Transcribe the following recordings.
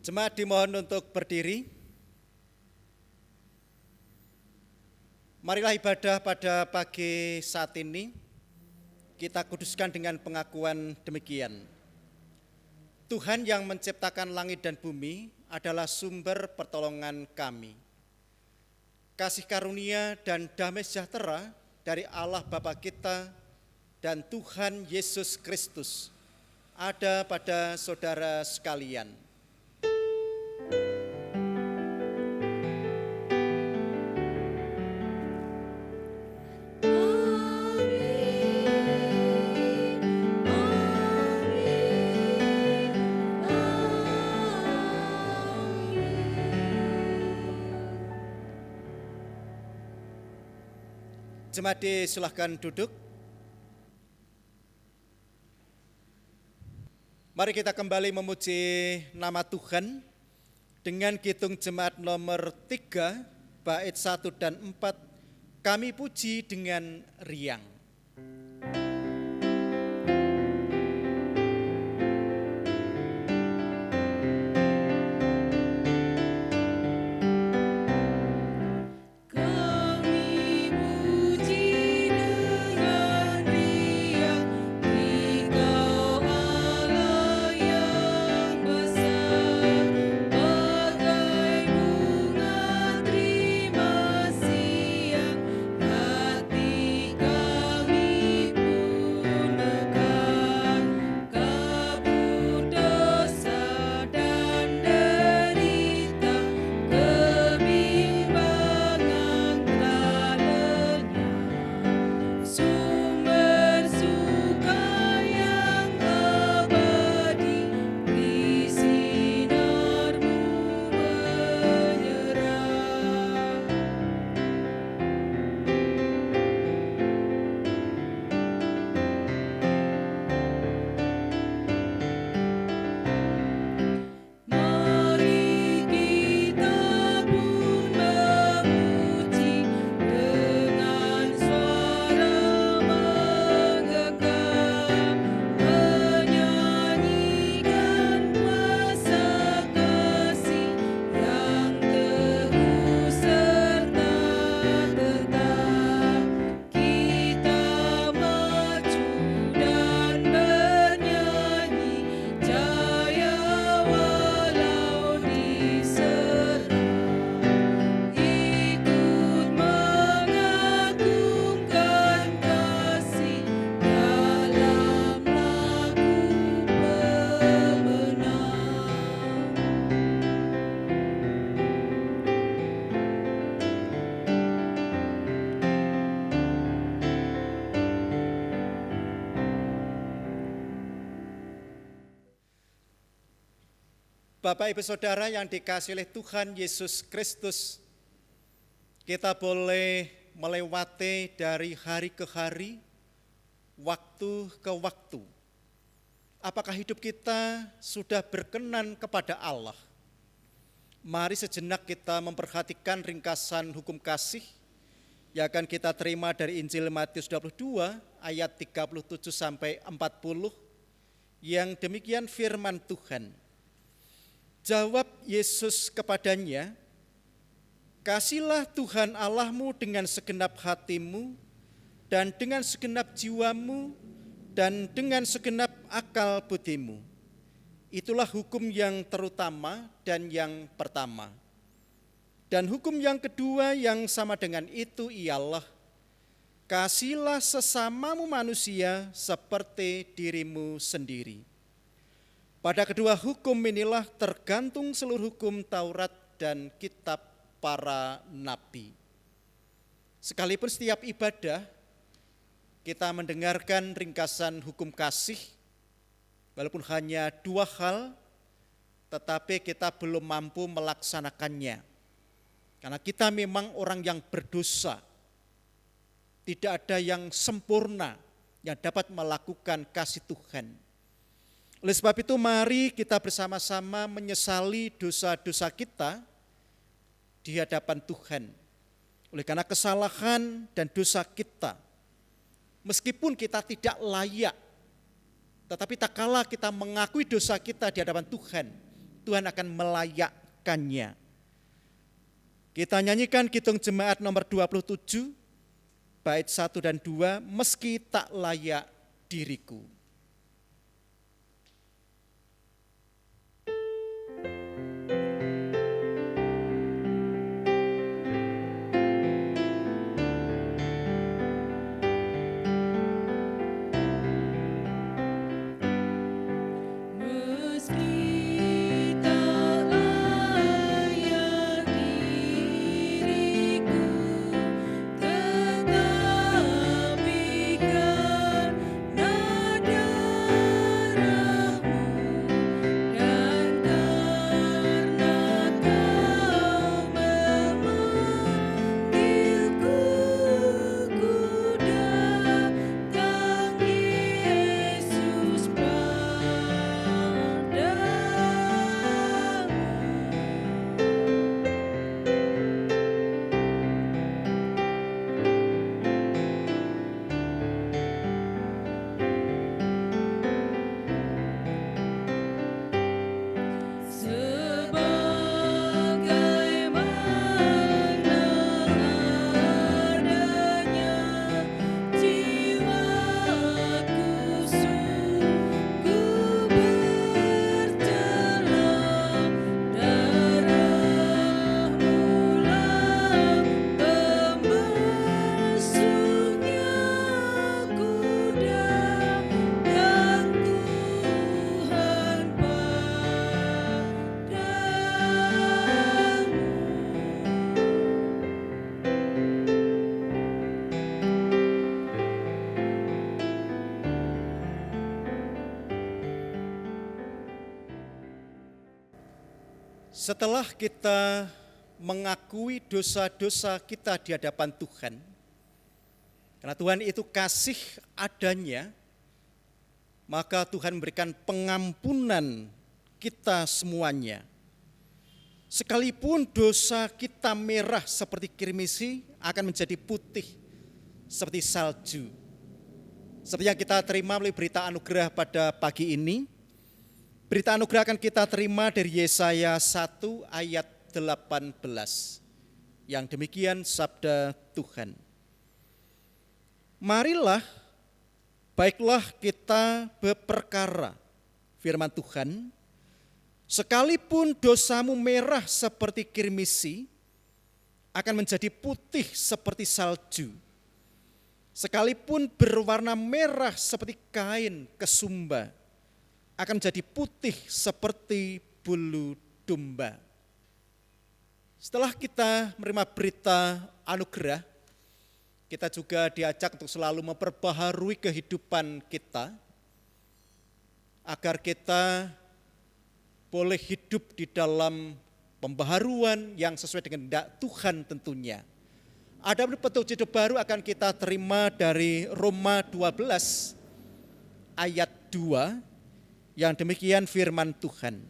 Jemaat dimohon untuk berdiri. Marilah ibadah pada pagi saat ini kita kuduskan dengan pengakuan demikian. Tuhan yang menciptakan langit dan bumi adalah sumber pertolongan kami. Kasih karunia dan damai sejahtera dari Allah Bapa kita dan Tuhan Yesus Kristus ada pada saudara sekalian. Jemaat silahkan duduk. Mari kita kembali memuji nama Tuhan dengan kidung jemaat nomor 3, bait 1 dan 4, kami puji dengan riang. Bapak Ibu Saudara yang dikasihi oleh Tuhan Yesus Kristus, kita boleh melewati dari hari ke hari, waktu ke waktu. Apakah hidup kita sudah berkenan kepada Allah? Mari sejenak kita memperhatikan ringkasan hukum kasih yang akan kita terima dari Injil Matius 22 ayat 37 sampai 40, yang demikian firman Tuhan. Jawab Yesus kepadanya, "Kasihilah Tuhan Allahmu dengan segenap hatimu dan dengan segenap jiwamu dan dengan segenap akal budimu. Itulah hukum yang terutama dan yang pertama. Dan hukum yang kedua yang sama dengan itu ialah, kasihilah sesamamu manusia seperti dirimu sendiri. Pada kedua hukum inilah tergantung seluruh hukum Taurat dan kitab para nabi." Sekalipun setiap ibadah kita mendengarkan ringkasan hukum kasih, walaupun hanya 2 hal, tetapi kita belum mampu melaksanakannya. Karena kita memang orang yang berdosa. Tidak ada yang sempurna yang dapat melakukan kasih Tuhan. Oleh sebab itu mari kita bersama-sama menyesali dosa-dosa kita di hadapan Tuhan. Oleh karena kesalahan dan dosa kita, meskipun kita tidak layak, tetapi tak kala kita mengakui dosa kita di hadapan Tuhan, Tuhan akan melayakkannya. Kita nyanyikan Kidung Jemaat nomor 27, bait 1 dan 2, meski tak layak diriku. Setelah kita mengakui dosa-dosa kita di hadapan Tuhan, karena Tuhan itu kasih adanya, maka Tuhan memberikan pengampunan kita semuanya. Sekalipun dosa kita merah seperti kirmisi, akan menjadi putih seperti salju. Seperti yang kita terima melalui berita anugerah pada pagi ini. Berita anugerah akan kita terima dari Yesaya 1 ayat 18. Yang demikian sabda Tuhan. Marilah, baiklah kita berperkara, firman Tuhan, sekalipun dosamu merah seperti kirmisi, akan menjadi putih seperti salju. Sekalipun berwarna merah seperti kain kesumba, akan menjadi putih seperti bulu domba. Setelah kita menerima berita anugerah, kita juga diajak untuk selalu memperbaharui kehidupan kita, agar kita boleh hidup di dalam pembaharuan yang sesuai dengan kehendak Tuhan tentunya. Ada petunjuk hidup baru akan kita terima dari Roma 12 ayat 2, yang demikian firman Tuhan.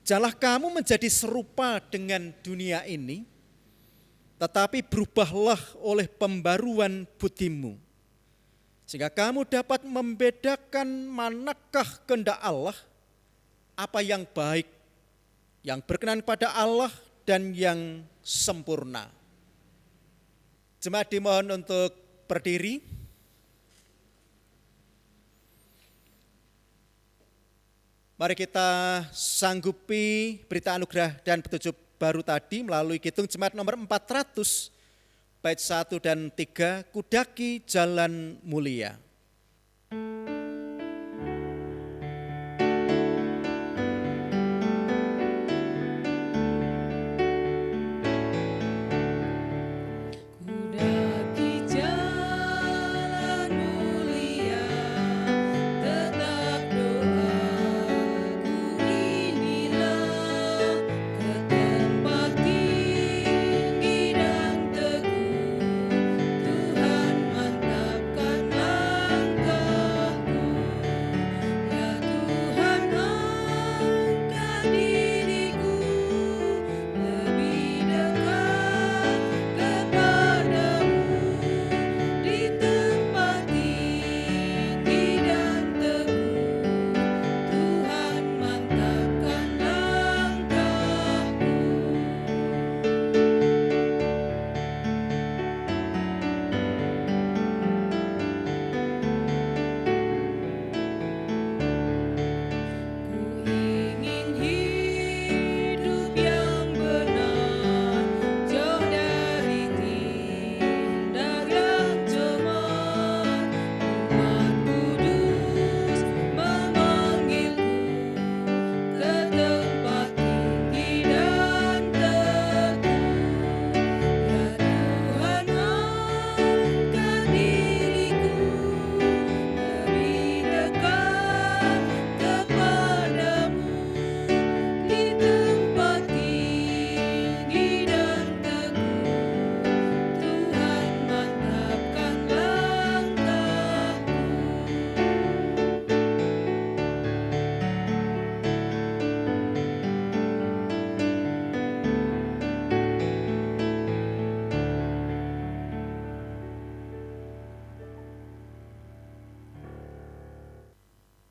Janganlah kamu menjadi serupa dengan dunia ini, tetapi berubahlah oleh pembaruan budimu, sehingga kamu dapat membedakan manakah kehendak Allah, apa yang baik, yang berkenan pada Allah, dan yang sempurna. Jemaat dimohon untuk berdiri. Mari kita sanggupi berita anugerah dan petunjuk baru tadi melalui Kidung Jemaat nomor 400, bait 1 dan 3, Kudaki Jalan Mulia. Tuhan mantapkanlah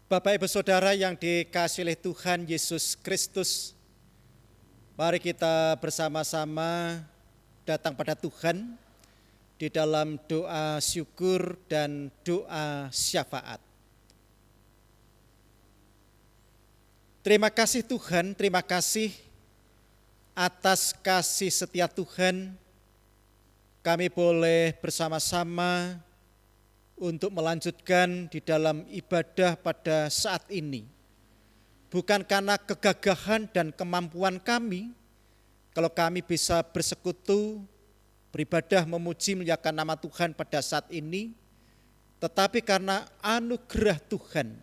Bapak Ibu Saudara yang dikasihi oleh Tuhan Yesus Kristus, mari kita bersama-sama datang pada Tuhan di dalam doa syukur dan doa syafaat. Terima kasih Tuhan, terima kasih atas kasih setia Tuhan. Kami boleh bersama-sama untuk melanjutkan di dalam ibadah pada saat ini. Bukan karena kegagahan dan kemampuan kami, kalau kami bisa bersekutu, beribadah memuji memuliakan nama Tuhan pada saat ini, tetapi karena anugerah Tuhan.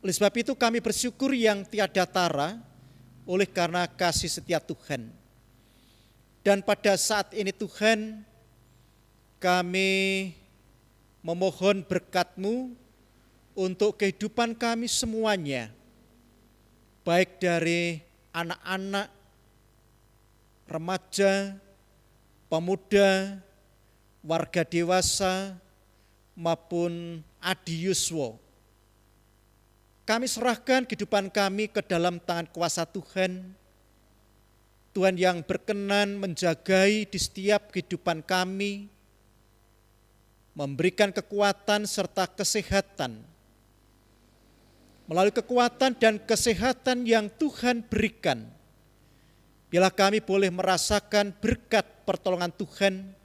Oleh sebab itu kami bersyukur yang tiada tara oleh karena kasih setia Tuhan. Dan pada saat ini Tuhan, kami memohon berkat-Mu untuk kehidupan kami semuanya, baik dari anak-anak, remaja, pemuda, warga dewasa, maupun adiuswo. Kami serahkan kehidupan kami ke dalam tangan kuasa Tuhan. Tuhan yang berkenan menjagai di setiap kehidupan kami, memberikan kekuatan serta kesehatan. Melalui kekuatan dan kesehatan yang Tuhan berikan, biarlah kami boleh merasakan berkat pertolongan Tuhan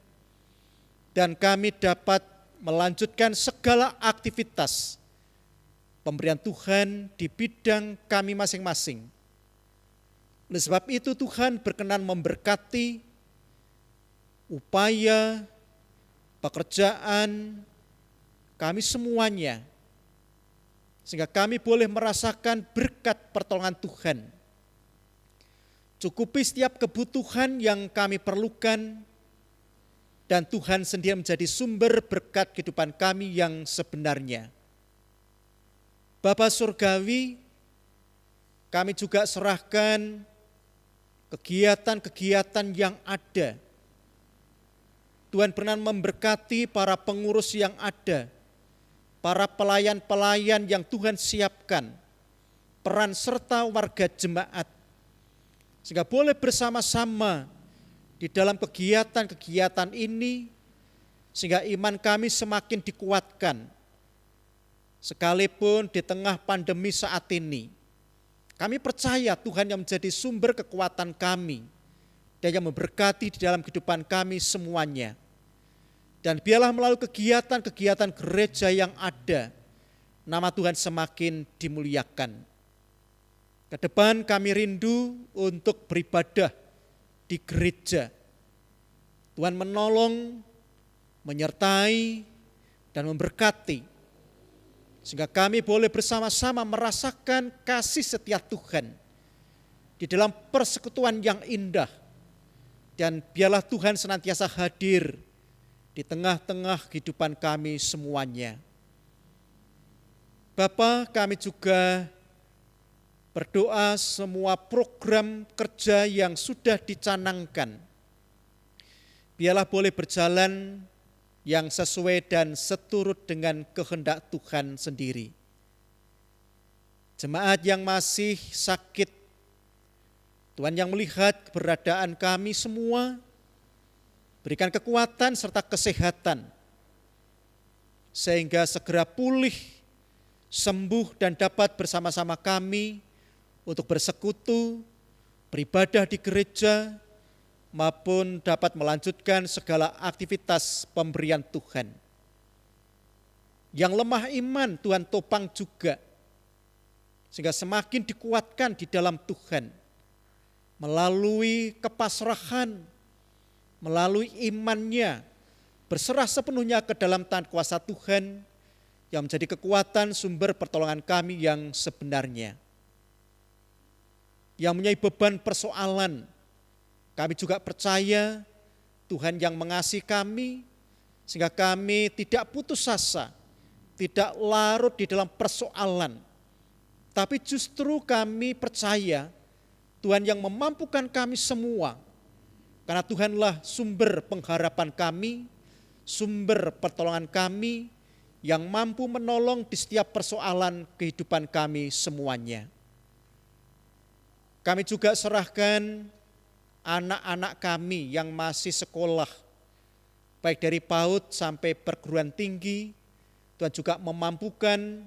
dan kami dapat melanjutkan segala aktivitas pemberian Tuhan di bidang kami masing-masing. Oleh sebab itu Tuhan berkenan memberkati upaya pekerjaan kami semuanya, sehingga kami boleh merasakan berkat pertolongan Tuhan. Cukupi setiap kebutuhan yang kami perlukan, dan Tuhan sendiri menjadi sumber berkat kehidupan kami yang sebenarnya. Bapa Surgawi, kami juga serahkan kegiatan-kegiatan yang ada. Tuhan berkenan memberkati para pengurus yang ada, para pelayan-pelayan yang Tuhan siapkan, peran serta warga jemaat, sehingga boleh bersama-sama di dalam kegiatan-kegiatan ini, sehingga iman kami semakin dikuatkan. Sekalipun di tengah pandemi saat ini, kami percaya Tuhan yang menjadi sumber kekuatan kami, dan yang memberkati di dalam kehidupan kami semuanya. Dan biarlah melalui kegiatan-kegiatan gereja yang ada, nama Tuhan semakin dimuliakan. Ke depan kami rindu untuk beribadah di gereja. Tuhan menolong, menyertai, dan memberkati, sehingga kami boleh bersama-sama merasakan kasih setia Tuhan di dalam persekutuan yang indah. Dan biarlah Tuhan senantiasa hadir di tengah-tengah kehidupan kami semuanya. Bapa, kami juga berdoa semua program kerja yang sudah dicanangkan, biarlah boleh berjalan yang sesuai dan seturut dengan kehendak Tuhan sendiri. Jemaat yang masih sakit, Tuhan yang melihat keberadaan kami semua, berikan kekuatan serta kesehatan, sehingga segera pulih, sembuh dan dapat bersama-sama kami untuk bersekutu, beribadah di gereja, maupun dapat melanjutkan segala aktivitas pemberian Tuhan. Yang lemah iman Tuhan topang juga, sehingga semakin dikuatkan di dalam Tuhan, melalui kepasrahan, melalui imannya, berserah sepenuhnya ke dalam tangan kuasa Tuhan, yang menjadi kekuatan sumber pertolongan kami yang sebenarnya. Yang mempunyai beban persoalan, kami juga percaya Tuhan yang mengasihi kami, sehingga kami tidak putus asa, tidak larut di dalam persoalan, tapi justru kami percaya Tuhan yang memampukan kami semua, karena Tuhanlah sumber pengharapan kami, sumber pertolongan kami, yang mampu menolong di setiap persoalan kehidupan kami semuanya. Kami juga serahkan anak-anak kami yang masih sekolah, baik dari PAUD sampai perguruan tinggi. Tuhan juga memampukan,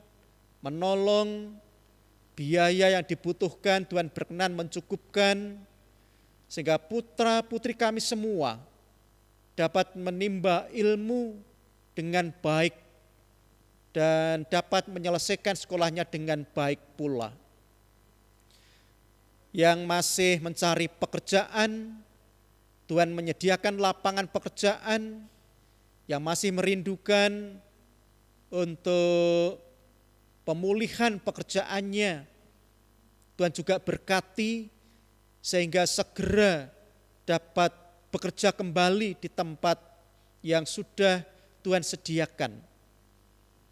menolong, biaya yang dibutuhkan Tuhan berkenan mencukupkan, sehingga putra-putri kami semua dapat menimba ilmu dengan baik dan dapat menyelesaikan sekolahnya dengan baik pula. Yang masih mencari pekerjaan, Tuhan menyediakan lapangan pekerjaan. Yang masih merindukan untuk pemulihan pekerjaannya, Tuhan juga berkati sehingga segera dapat bekerja kembali di tempat yang sudah Tuhan sediakan.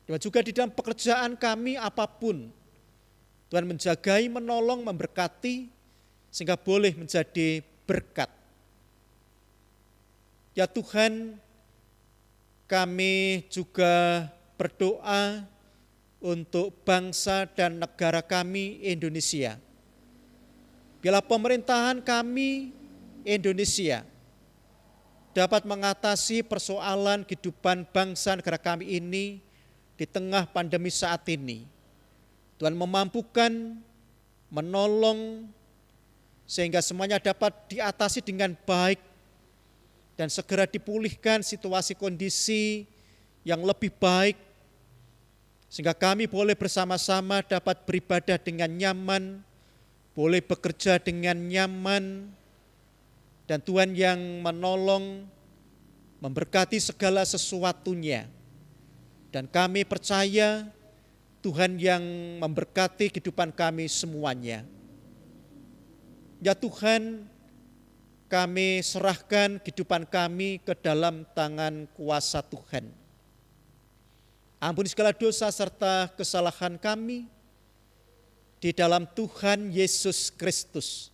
Dan juga di dalam pekerjaan kami apapun, Tuhan menjagai, menolong, memberkati sehingga boleh menjadi berkat. Ya Tuhan, kami juga berdoa untuk bangsa dan negara kami Indonesia. Biarlah pemerintahan kami Indonesia dapat mengatasi persoalan kehidupan bangsa negara kami ini di tengah pandemi saat ini. Tuhan memampukan, menolong, sehingga semuanya dapat diatasi dengan baik dan segera dipulihkan situasi kondisi yang lebih baik, sehingga kami boleh bersama-sama dapat beribadah dengan nyaman, boleh bekerja dengan nyaman, dan Tuhan yang menolong, memberkati segala sesuatunya. Dan kami percaya Tuhan yang memberkati kehidupan kami semuanya. Ya Tuhan, kami serahkan kehidupan kami ke dalam tangan kuasa Tuhan. Ampuni segala dosa serta kesalahan kami di dalam Tuhan Yesus Kristus.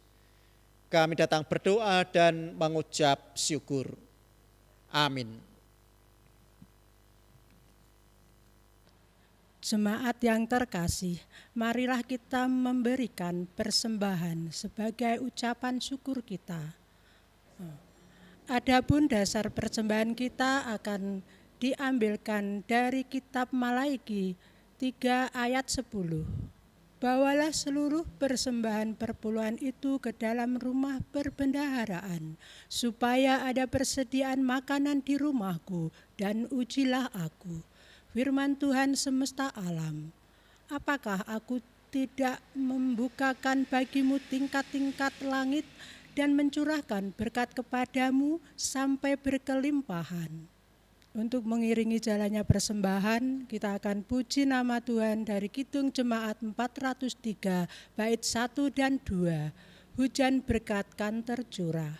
Kami datang berdoa dan mengucap syukur. Amin. Jemaat yang terkasih, marilah kita memberikan persembahan sebagai ucapan syukur kita. Adapun dasar persembahan kita akan diambilkan dari kitab Malaiki 3 ayat 10. Bawalah seluruh persembahan perpuluhan itu ke dalam rumah perbendaharaan, supaya ada persediaan makanan di rumahku, dan ujilah aku. Firman Tuhan semesta alam, apakah aku tidak membukakan bagimu tingkat-tingkat langit dan mencurahkan berkat kepadamu sampai berkelimpahan. Untuk mengiringi jalannya persembahan, kita akan puji nama Tuhan dari Kidung Jemaat 403, bait 1 dan 2. Hujan berkat kan tercurah.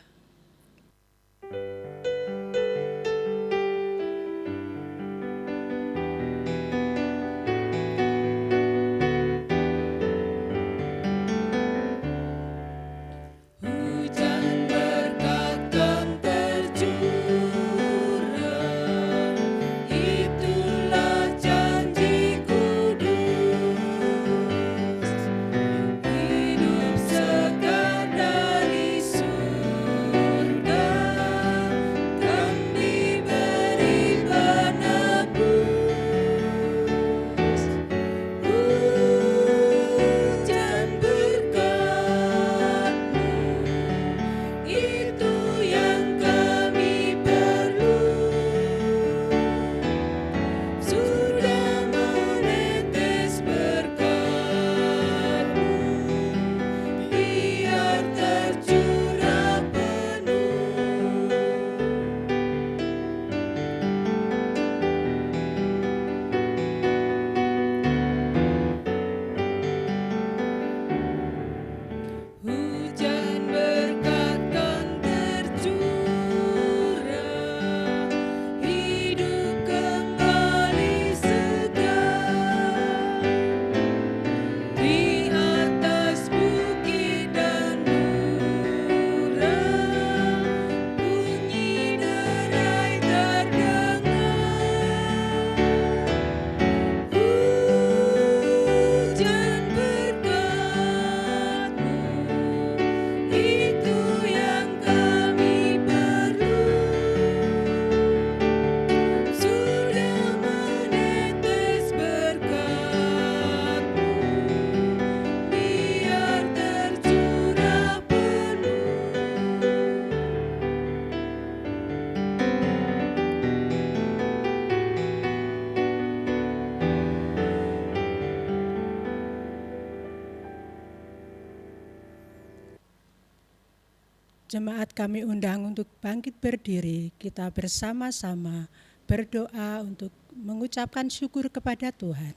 Jemaat kami undang untuk bangkit berdiri, kita bersama-sama berdoa untuk mengucapkan syukur kepada Tuhan.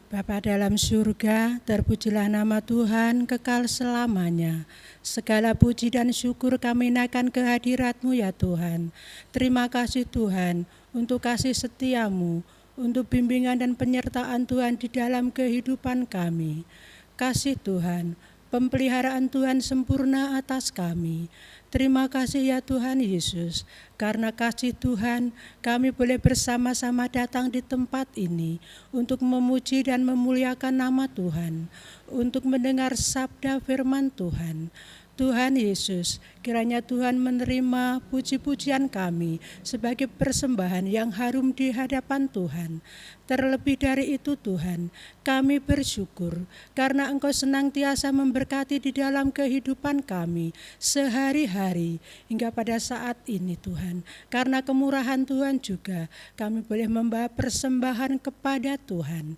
Bapa dalam surga, terpujilah nama Tuhan kekal selamanya. Segala puji dan syukur kami naikkan ke hadirat-Mu ya Tuhan. Terima kasih Tuhan untuk kasih setia-Mu, untuk bimbingan dan penyertaan Tuhan di dalam kehidupan kami. Kasih Tuhan, pemeliharaan Tuhan sempurna atas kami. Terima kasih ya Tuhan Yesus, karena kasih Tuhan kami boleh bersama-sama datang di tempat ini untuk memuji dan memuliakan nama Tuhan, untuk mendengar sabda firman Tuhan. Tuhan Yesus, kiranya Tuhan menerima puji-pujian kami sebagai persembahan yang harum di hadapan Tuhan. Terlebih dari itu Tuhan, kami bersyukur karena Engkau senantiasa memberkati di dalam kehidupan kami sehari-hari hingga pada saat ini Tuhan. Karena kemurahan Tuhan juga kami boleh membawa persembahan kepada Tuhan.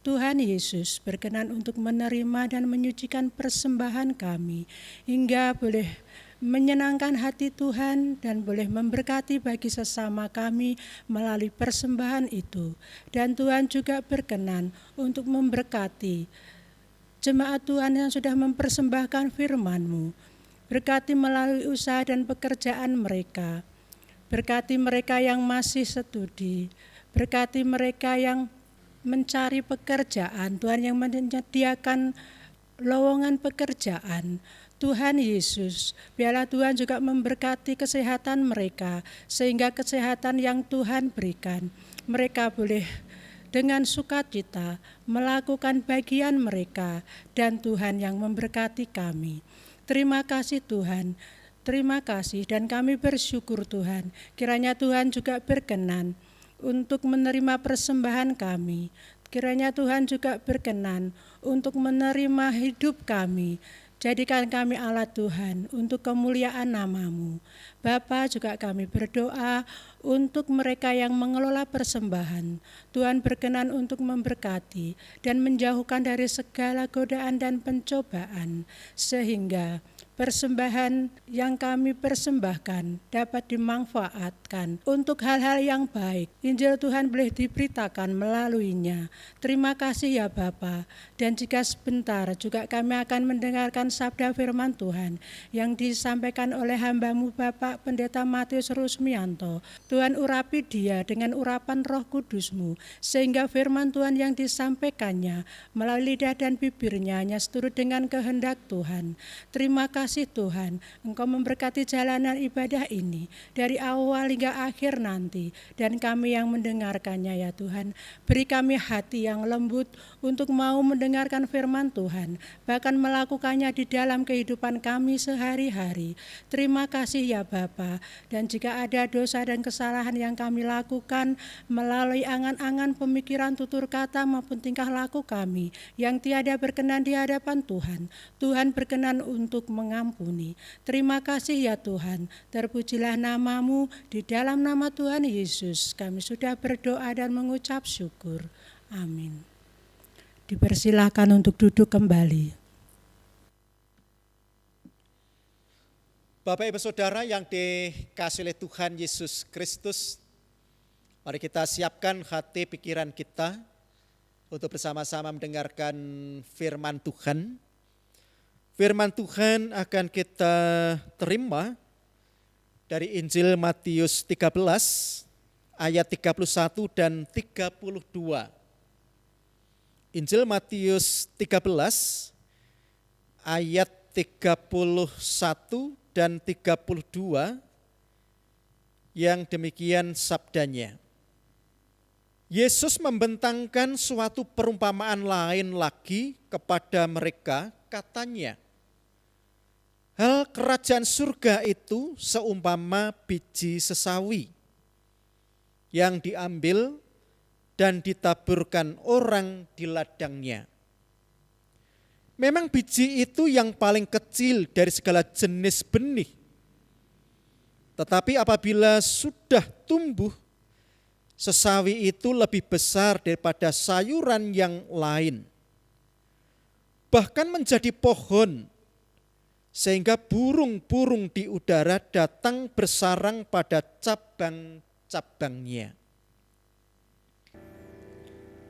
Tuhan Yesus berkenan untuk menerima dan menyucikan persembahan kami hingga boleh menyenangkan hati Tuhan dan boleh memberkati bagi sesama kami melalui persembahan itu. Dan Tuhan juga berkenan untuk memberkati jemaat Tuhan yang sudah mempersembahkan firman-Mu. Berkati melalui usaha dan pekerjaan mereka. Berkati mereka yang masih studi. Berkati mereka yang mencari pekerjaan, Tuhan yang menyediakan lowongan pekerjaan. Tuhan Yesus, biarlah Tuhan juga memberkati kesehatan mereka, sehingga kesehatan yang Tuhan berikan, mereka boleh dengan sukacita melakukan bagian mereka, dan Tuhan yang memberkati kami. Terima kasih Tuhan, terima kasih, dan kami bersyukur Tuhan, kiranya Tuhan juga berkenan untuk menerima persembahan kami. Kiranya Tuhan juga berkenan untuk menerima hidup kami. Jadikan kami alat Tuhan untuk kemuliaan nama-Mu. Bapa, juga kami berdoa untuk mereka yang mengelola persembahan. Tuhan berkenan untuk memberkati dan menjauhkan dari segala godaan dan pencobaan, sehingga persembahan yang kami persembahkan dapat dimanfaatkan untuk hal-hal yang baik. Injil Tuhan boleh diberitakan melaluinya. Terima kasih ya Bapa. Dan jika sebentar juga kami akan mendengarkan sabda firman Tuhan yang disampaikan oleh hamba-Mu Bapak Pendeta Matius Rusmianto. Tuhan urapi dia dengan urapan Roh Kudus-Mu, sehingga firman Tuhan yang disampaikannya melalui lidah dan bibirnya hanya seturut dengan kehendak Tuhan. Terima kasih Tuhan, Engkau memberkati jalanan ibadah ini dari awal hingga akhir nanti, dan kami yang mendengarkannya ya Tuhan. Beri kami hati yang lembut untuk mau mendengarkan firman Tuhan, bahkan melakukannya di dalam kehidupan kami sehari-hari. Terima kasih ya Bapa. Dan jika ada dosa dan kesalahan yang kami lakukan melalui angan-angan, pemikiran, tutur kata maupun tingkah laku kami yang tiada berkenan di hadapan Tuhan, Tuhan berkenan untuk mengampuni. Terima kasih ya Tuhan. Terpujilah nama-Mu. Di dalam nama Tuhan Yesus kami sudah berdoa dan mengucap syukur. Amin. Dipersilakan untuk duduk kembali. Bapak Ibu Saudara yang dikasihi oleh Tuhan Yesus Kristus, mari kita siapkan hati pikiran kita untuk bersama-sama mendengarkan firman Tuhan. Firman Tuhan akan kita terima dari Injil Matius 13 ayat 31 dan 32. Injil Matius 13 ayat 31 dan 32 yang demikian sabdanya. Yesus membentangkan suatu perumpamaan lain lagi kepada mereka, katanya, hal kerajaan surga itu seumpama biji sesawi yang diambil dan ditaburkan orang di ladangnya. Memang biji itu yang paling kecil dari segala jenis benih. Tetapi apabila sudah tumbuh, sesawi itu lebih besar daripada sayuran yang lain. Bahkan menjadi pohon, sehingga burung-burung di udara datang bersarang pada cabang-cabangnya.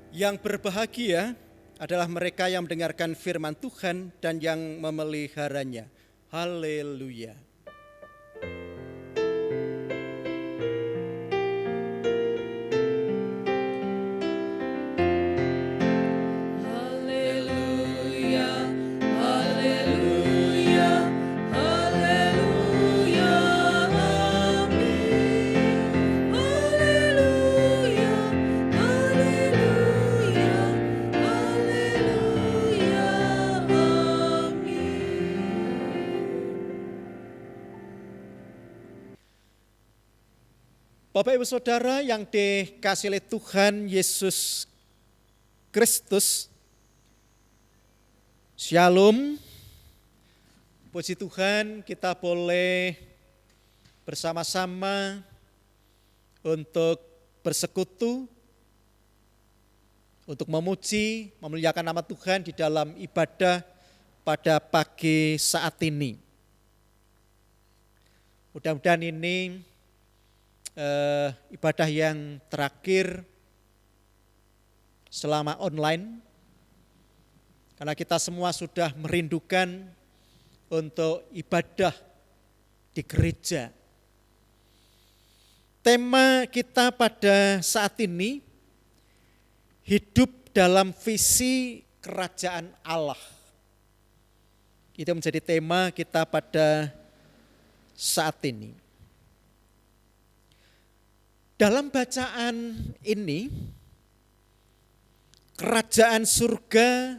Yang berbahagia adalah mereka yang mendengarkan firman Tuhan dan yang memeliharanya. Haleluya. Bapak Ibu Saudara yang dikasihi oleh Tuhan Yesus Kristus, Shalom. Puji Tuhan, kita boleh bersama-sama untuk bersekutu, untuk memuji, memuliakan nama Tuhan di dalam ibadah pada pagi saat ini. Mudah-mudahan ini ibadah yang terakhir selama online, karena kita semua sudah merindukan untuk ibadah di gereja. Tema kita pada saat ini, hidup dalam visi kerajaan Allah. Itu menjadi tema kita pada saat ini. Dalam bacaan ini, kerajaan surga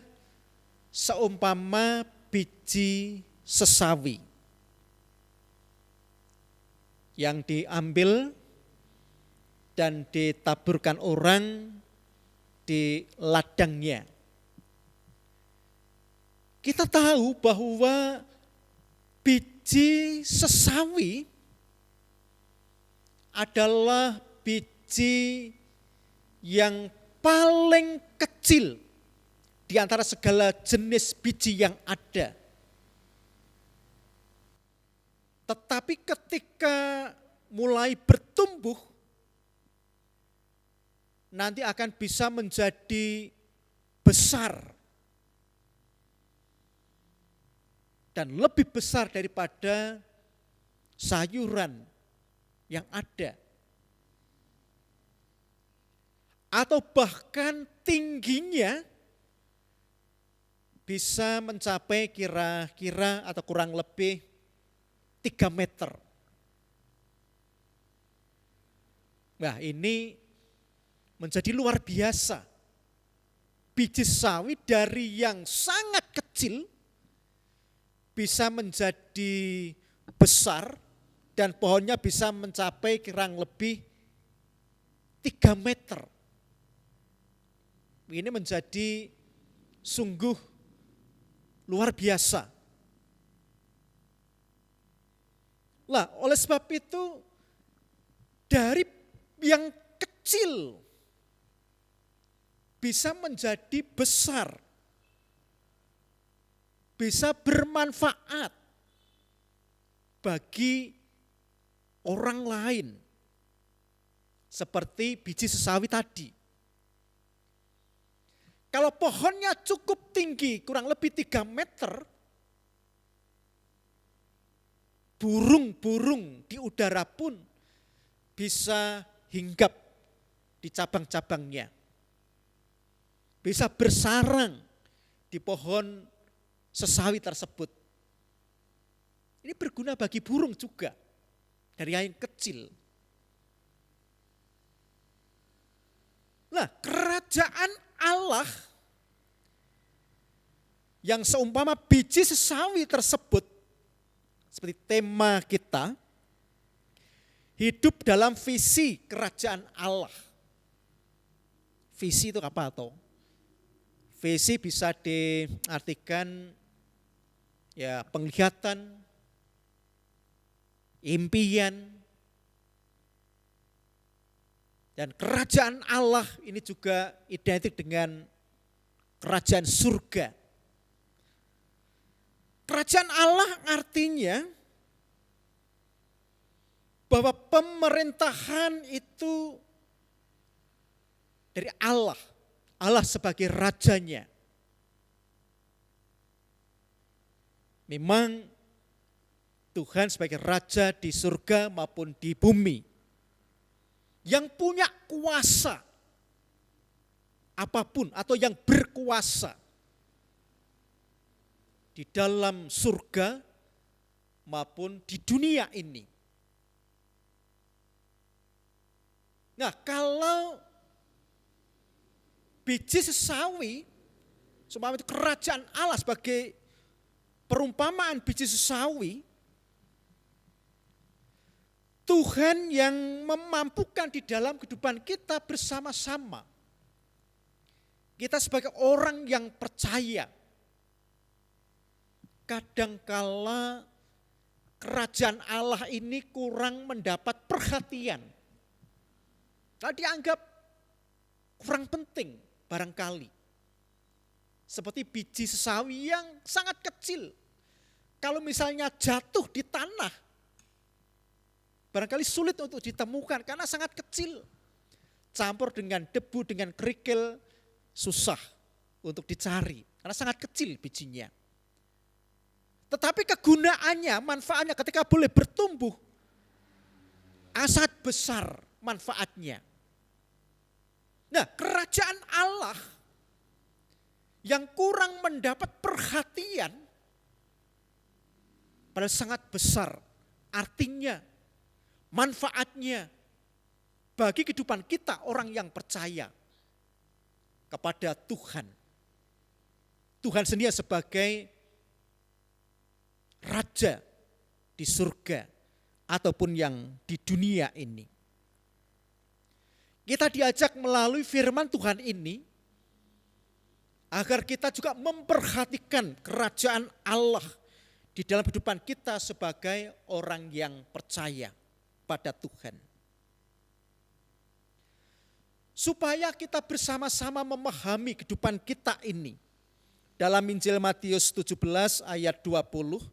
seumpama biji sesawi yang diambil dan ditaburkan orang di ladangnya. Kita tahu bahwa biji sesawi adalah biji yang paling kecil di antara segala jenis biji yang ada. Tetapi ketika mulai bertumbuh, nanti akan bisa menjadi besar dan lebih besar daripada sayuran yang ada. Atau bahkan tingginya bisa mencapai kira-kira atau kurang lebih 3 meter. Nah, ini menjadi luar biasa. Biji sawi dari yang sangat kecil bisa menjadi besar dan pohonnya bisa mencapai kurang lebih 3 meter. Ini menjadi sungguh luar biasa. Lah, oleh sebab itu dari yang kecil bisa menjadi besar, bisa bermanfaat bagi orang lain, seperti biji sesawi tadi. Kalau pohonnya cukup tinggi, kurang lebih 3 meter, burung-burung di udara pun bisa hinggap di cabang-cabangnya. Bisa bersarang di pohon sesawi tersebut. Ini berguna bagi burung juga, dari yang kecil. Nah, kerajaan Allah yang seumpama biji sesawi tersebut, seperti tema kita, hidup dalam visi kerajaan Allah. Visi itu apa atau? Visi bisa diartikan ya penglihatan, impian, dan kerajaan Allah ini juga identik dengan kerajaan surga. Kerajaan Allah artinya bahwa pemerintahan itu dari Allah. Allah sebagai rajanya. Memang Tuhan sebagai raja di surga maupun di bumi. Yang punya kuasa apapun atau yang berkuasa di dalam surga maupun di dunia ini. Nah, kalau biji sesawi, seumpama itu kerajaan Allah sebagai perumpamaan biji sesawi, Tuhan yang memampukan di dalam kehidupan kita bersama-sama. Kita sebagai orang yang percaya, kadangkala kerajaan Allah ini kurang mendapat perhatian. Kalau dianggap kurang penting barangkali. Seperti biji sesawi yang sangat kecil. Kalau misalnya jatuh di tanah, barangkali sulit untuk ditemukan karena sangat kecil. Campur dengan debu, dengan kerikil, susah untuk dicari. Karena sangat kecil bijinya. Tetapi kegunaannya, manfaatnya ketika boleh bertumbuh, sangat besar manfaatnya. Nah, kerajaan Allah yang kurang mendapat perhatian padahal sangat besar artinya, manfaatnya bagi kehidupan kita orang yang percaya kepada Tuhan. Tuhan sendiri sebagai raja di surga ataupun yang di dunia ini. Kita diajak melalui firman Tuhan ini agar kita juga memperhatikan kerajaan Allah di dalam kehidupan kita sebagai orang yang percaya pada Tuhan. Supaya kita bersama-sama memahami kehidupan kita ini. Dalam Injil Matius 17 ayat 20,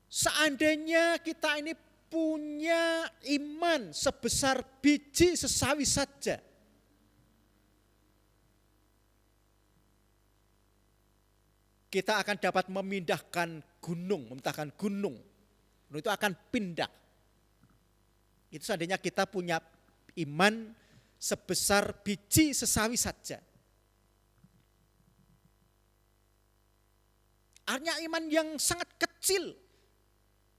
seandainya kita ini punya iman sebesar biji sesawi saja, kita akan dapat memindahkan gunung, mementahkan gunung. Gunung itu akan pindah. Itu seandainya kita punya iman sebesar biji sesawi saja. Artinya iman yang sangat kecil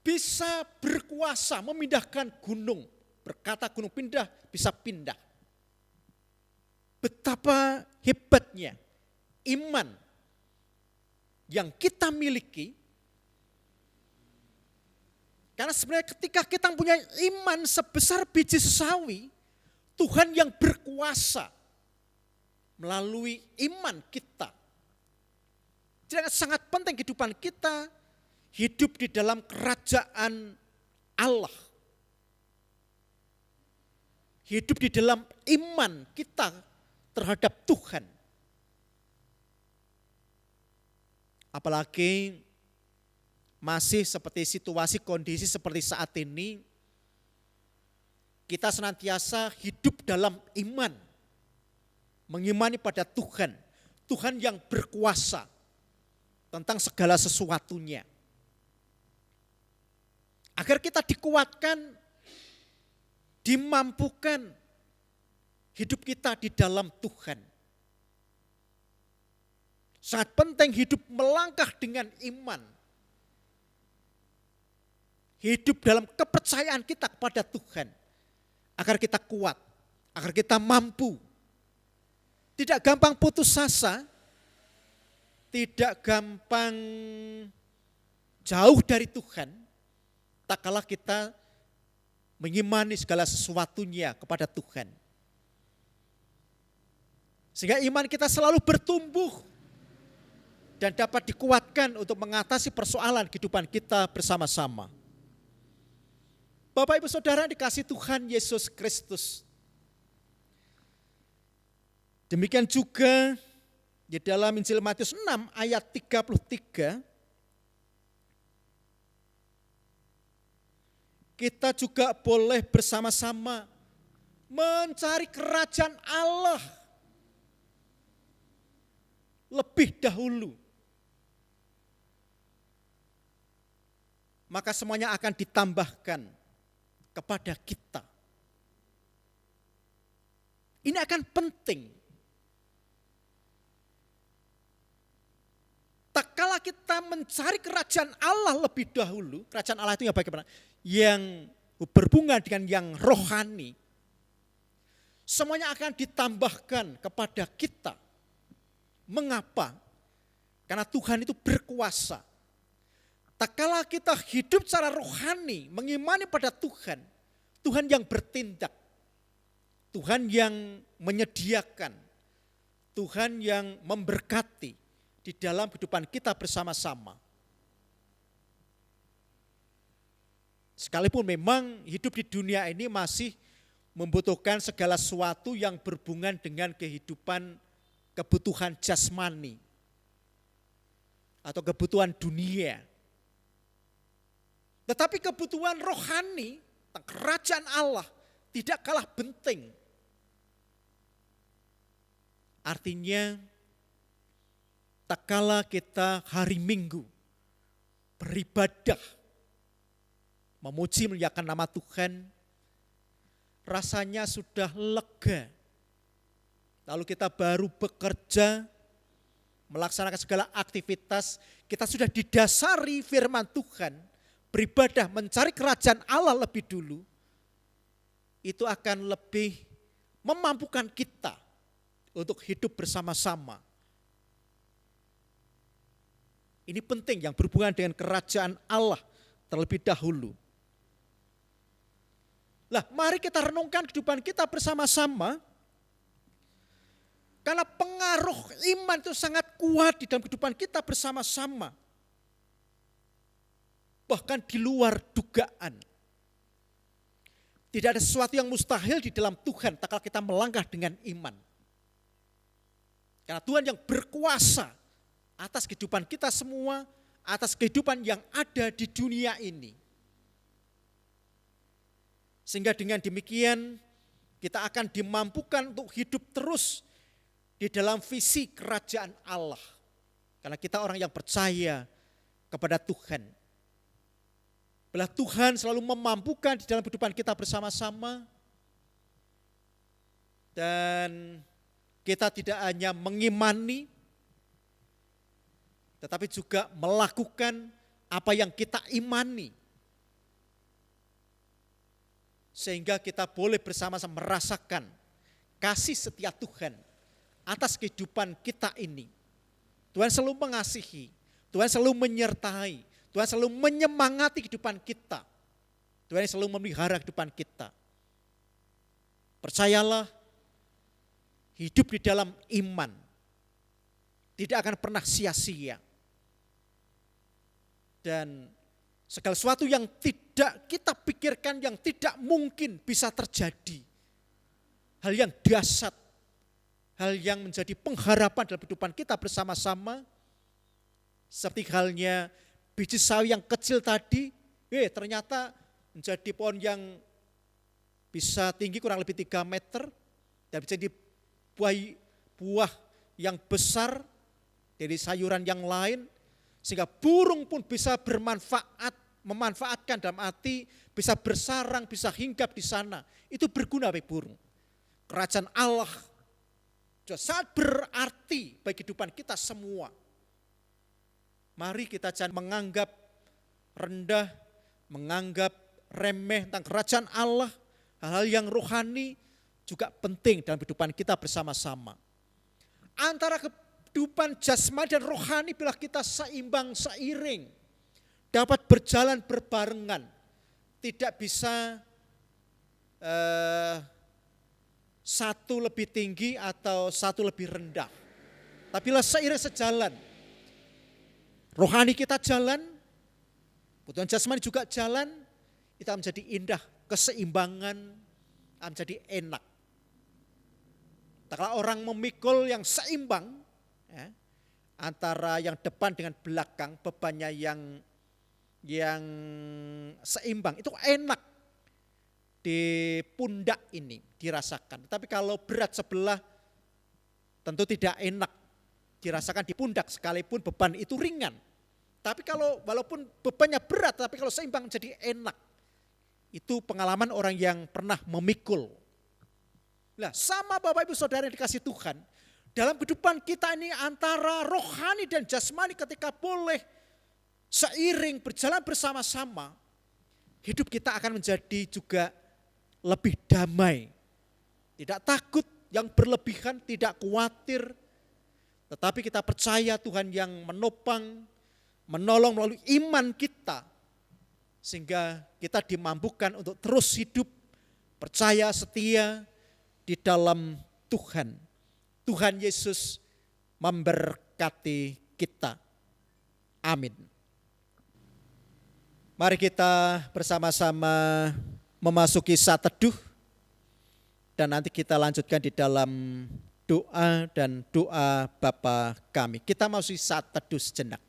bisa berkuasa memindahkan gunung. Berkata gunung pindah, bisa pindah. Betapa hebatnya iman yang kita miliki. Karena sebenarnya ketika kita punya iman sebesar biji sesawi, Tuhan yang berkuasa melalui iman kita. Jadi sangat penting kehidupan kita hidup di dalam kerajaan Allah. Hidup di dalam iman kita terhadap Tuhan. Apalagi masih seperti situasi kondisi seperti saat ini, kita senantiasa hidup dalam iman. Mengimani pada Tuhan. Tuhan yang berkuasa tentang segala sesuatunya. Agar kita dikuatkan, dimampukan hidup kita di dalam Tuhan. Sangat penting hidup melangkah dengan iman. Hidup dalam kepercayaan kita kepada Tuhan. Agar kita kuat, agar kita mampu. Tidak gampang putus asa, tidak gampang jauh dari Tuhan, tak kalah kita mengimani segala sesuatunya kepada Tuhan. Sehingga iman kita selalu bertumbuh dan dapat dikuatkan untuk mengatasi persoalan kehidupan kita bersama-sama. Bapak Ibu Saudara dikasih Tuhan Yesus Kristus. Demikian juga di dalam Injil Matius 6 ayat 33, kita juga boleh bersama-sama mencari kerajaan Allah lebih dahulu. Maka semuanya akan ditambahkan kepada kita. Ini akan penting. Tak kala kita mencari kerajaan Allah lebih dahulu, kerajaan Allah itu yang bagaimana? Yang berhubungan dengan yang rohani, semuanya akan ditambahkan kepada kita. Mengapa? Karena Tuhan itu berkuasa. Tak kala kita hidup secara rohani, mengimani pada Tuhan, Tuhan yang bertindak, Tuhan yang menyediakan, Tuhan yang memberkati di dalam kehidupan kita bersama-sama. Sekalipun memang hidup di dunia ini masih membutuhkan segala sesuatu yang berhubungan dengan kehidupan kebutuhan jasmani atau kebutuhan dunia. Tetapi kebutuhan rohani, kerajaan Allah tidak kalah penting. Artinya, tak kala kita hari Minggu beribadah, memuji memuliakan nama Tuhan, rasanya sudah lega. Lalu kita baru bekerja, melaksanakan segala aktivitas, kita sudah didasari firman Tuhan, beribadah mencari kerajaan Allah lebih dulu, itu akan lebih memampukan kita untuk hidup bersama-sama. Ini penting yang berhubungan dengan kerajaan Allah terlebih dahulu. Lah, mari kita renungkan kehidupan kita bersama-sama. Karena pengaruh iman itu sangat kuat di dalam kehidupan kita bersama-sama. Bahkan di luar dugaan. Tidak ada sesuatu yang mustahil di dalam Tuhan tak kala kita melangkah dengan iman. Karena Tuhan yang berkuasa atas kehidupan kita semua, atas kehidupan yang ada di dunia ini. Sehingga dengan demikian kita akan dimampukan untuk hidup terus di dalam visi kerajaan Allah. Karena kita orang yang percaya kepada Tuhan. Bila Tuhan selalu memampukan di dalam kehidupan kita bersama-sama. Dan kita tidak hanya mengimani, tetapi juga melakukan apa yang kita imani. Sehingga kita boleh bersama-sama merasakan kasih setia Tuhan atas kehidupan kita ini. Tuhan selalu mengasihi, Tuhan selalu menyertai, Tuhan selalu menyemangati kehidupan kita. Tuhan selalu memelihara kehidupan kita. Percayalah, hidup di dalam iman tidak akan pernah sia-sia. Dan segala sesuatu yang tidak kita pikirkan, yang tidak mungkin bisa terjadi. Hal yang dahsyat, hal yang menjadi pengharapan dalam kehidupan kita bersama-sama. Seperti halnya biji sawi yang kecil tadi, ternyata menjadi pohon yang bisa tinggi kurang lebih 3 meter. Dan bisa jadi buah yang besar dari sayuran yang lain. Sehingga burung pun bisa memanfaatkan dalam arti bisa bersarang, bisa hinggap di sana. Itu berguna bagi burung. Kerajaan Allah juga sangat berarti bagi kehidupan kita semua. Mari kita jangan menganggap rendah, menganggap remeh tentang kerajaan Allah. Hal-hal yang rohani juga penting dalam kehidupan kita bersama-sama. Antara kehidupan jasmani dan rohani bila kita seimbang, seiring, dapat berjalan berbarengan. Tidak bisa satu lebih tinggi atau satu lebih rendah. Tapi bila seiring sejalan, rohani kita jalan, kebutuhan jasmani juga jalan, itu menjadi indah, keseimbangan menjadi enak. Kalau orang memikul yang seimbang, antara yang depan dengan belakang, bebannya yang seimbang, itu enak. di pundak ini dirasakan. Tapi kalau berat sebelah tentu tidak enak dirasakan di pundak sekalipun beban itu ringan. Tapi kalau walaupun bebannya berat tapi kalau seimbang jadi enak. Itu pengalaman orang yang pernah memikul. Nah, sama Bapak Ibu Saudara yang dikasih Tuhan, dalam kehidupan kita ini antara rohani dan jasmani ketika boleh seiring berjalan bersama-sama, hidup kita akan menjadi juga lebih damai. Tidak takut yang berlebihan, tidak khawatir. Tetapi kita percaya Tuhan yang menopang, menolong melalui iman kita. Sehingga kita dimampukan untuk terus hidup, percaya, setia di dalam Tuhan. Tuhan Yesus memberkati kita. Amin. Mari kita bersama-sama memasuki saat teduh. Dan nanti kita lanjutkan di dalam doa dan doa Bapa kami. Kita masuk saat teduh sejenak.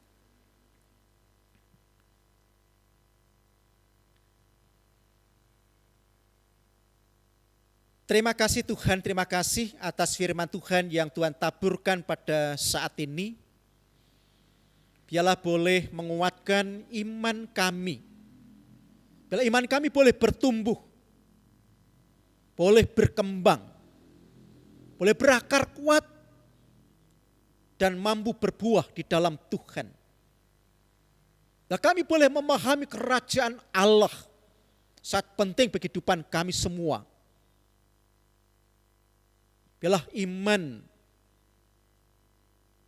Terima kasih Tuhan, terima kasih atas firman Tuhan yang Tuhan taburkan pada saat ini. Biarlah boleh menguatkan iman kami. Biarlah iman kami boleh bertumbuh, boleh berkembang, boleh berakar kuat, dan mampu berbuah di dalam Tuhan. Dan kami boleh memahami kerajaan Allah sangat penting bagi kehidupan kami semua. Biarlah iman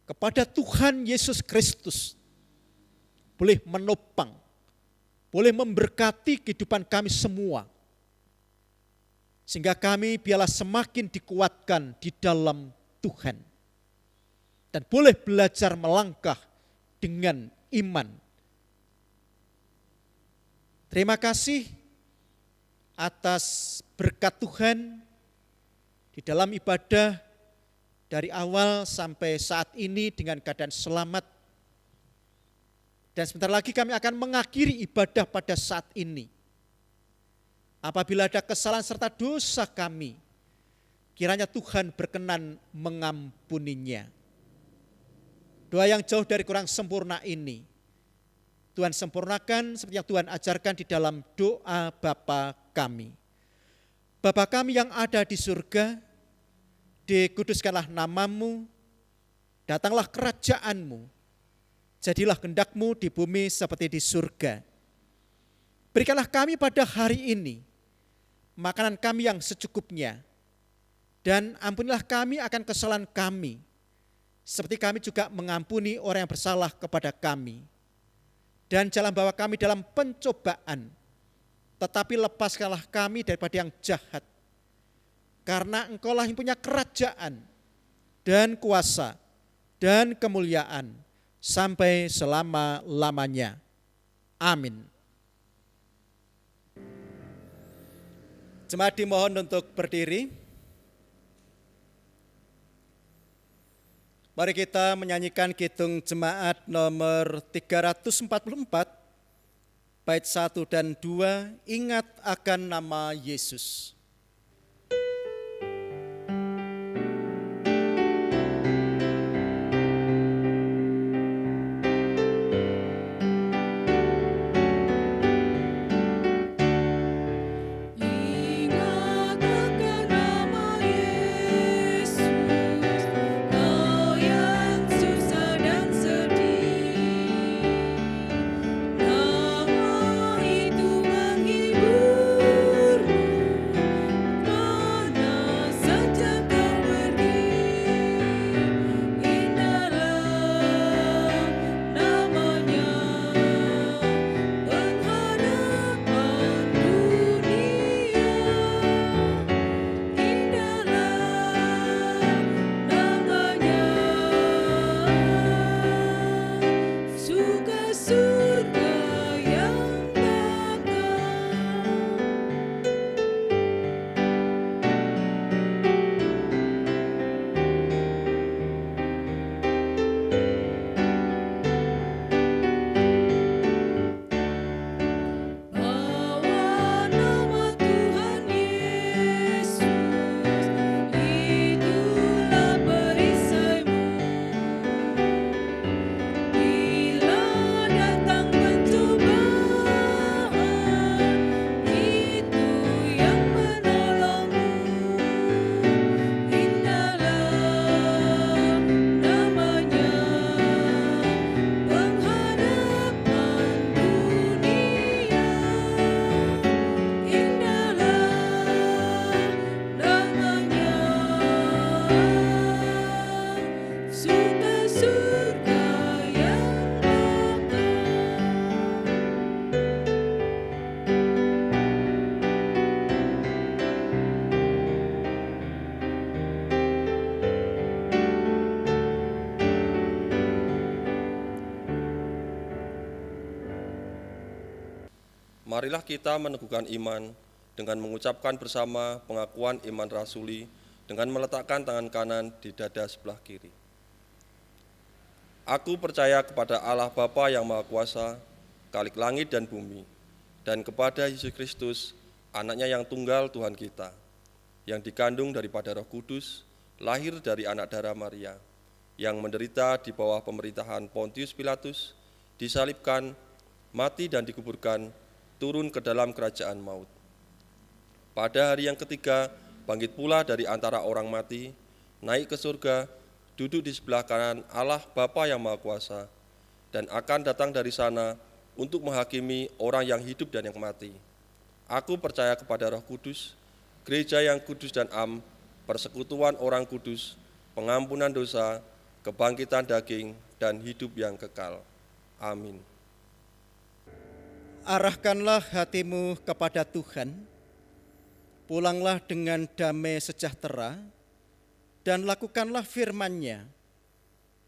kepada Tuhan Yesus Kristus boleh menopang, boleh memberkati kehidupan kami semua. Sehingga kami biarlah semakin dikuatkan di dalam Tuhan. Dan boleh belajar melangkah dengan iman. Terima kasih atas berkat Tuhan di dalam ibadah dari awal sampai saat ini dengan keadaan selamat. Dan sebentar lagi kami akan mengakhiri ibadah pada saat ini. Apabila ada kesalahan serta dosa kami, kiranya Tuhan berkenan mengampuninya. Doa yang jauh dari kurang sempurna ini, Tuhan sempurnakan seperti yang Tuhan ajarkan di dalam doa Bapa kami. Bapa kami yang ada di surga, dikuduskanlah namamu, datanglah kerajaanmu, jadilah kehendak-Mu di bumi seperti di surga. Berikanlah kami pada hari ini makanan kami yang secukupnya, dan ampunilah kami akan kesalahan kami, seperti kami juga mengampuni orang yang bersalah kepada kami. Dan jangan bawa kami dalam pencobaan, tetapi lepaskanlah kami daripada yang jahat. Karena Engkaulah yang punya kerajaan dan kuasa dan kemuliaan sampai selama-lamanya. Amin. Jemaat dimohon untuk berdiri. Mari kita menyanyikan kidung jemaat nomor 344, bait 1 dan 2, ingat akan nama Yesus. marilah kita meneguhkan iman dengan mengucapkan bersama pengakuan iman rasuli dengan meletakkan tangan kanan di dada sebelah kiri. Aku percaya kepada Allah Bapa yang Maha Kuasa, Khalik langit dan bumi, dan kepada Yesus Kristus, anaknya yang tunggal Tuhan kita, yang dikandung daripada Roh Kudus, lahir dari anak darah Maria, yang menderita di bawah pemerintahan Pontius Pilatus, disalibkan, mati dan dikuburkan, turun ke dalam kerajaan maut. Pada hari yang ketiga, bangkit pula dari antara orang mati, naik ke surga, duduk di sebelah kanan Allah Bapa yang Maha Kuasa, dan akan datang dari sana untuk menghakimi orang yang hidup dan yang mati. Aku percaya kepada Roh Kudus, gereja yang kudus dan am, persekutuan orang kudus, pengampunan dosa, kebangkitan daging, dan hidup yang kekal. Amin. Arahkanlah hatimu kepada Tuhan, pulanglah dengan damai sejahtera, dan lakukanlah firman-Nya.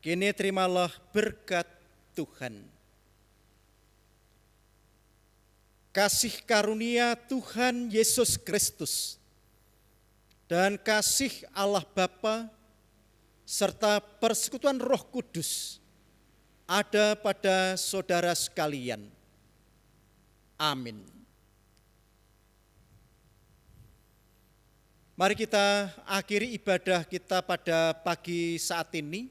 Kini terimalah berkat Tuhan. Kasih karunia Tuhan Yesus Kristus dan kasih Allah Bapa serta persekutuan Roh Kudus ada pada saudara sekalian. Amin. Mari kita akhiri ibadah kita pada pagi saat ini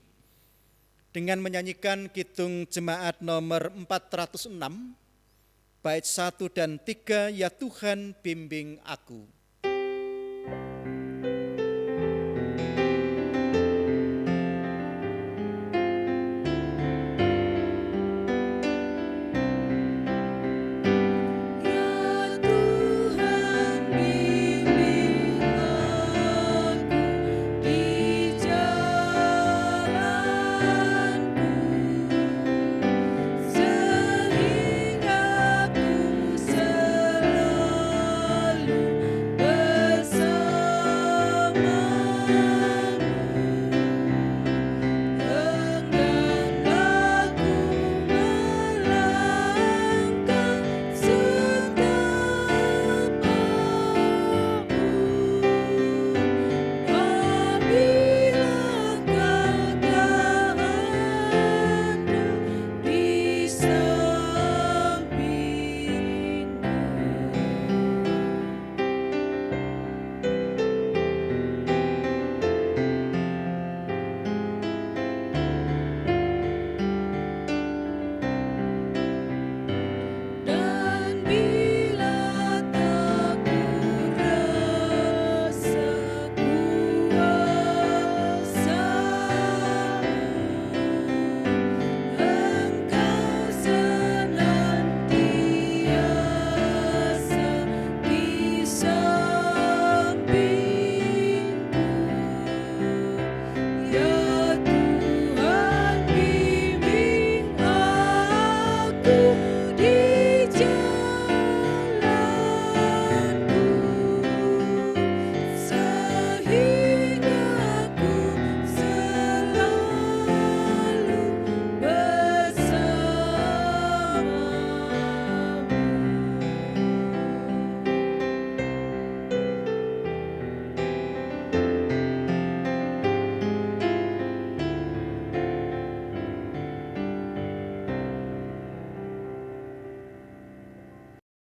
dengan menyanyikan kidung jemaat nomor 406, bait 1 dan 3, Ya Tuhan bimbing aku.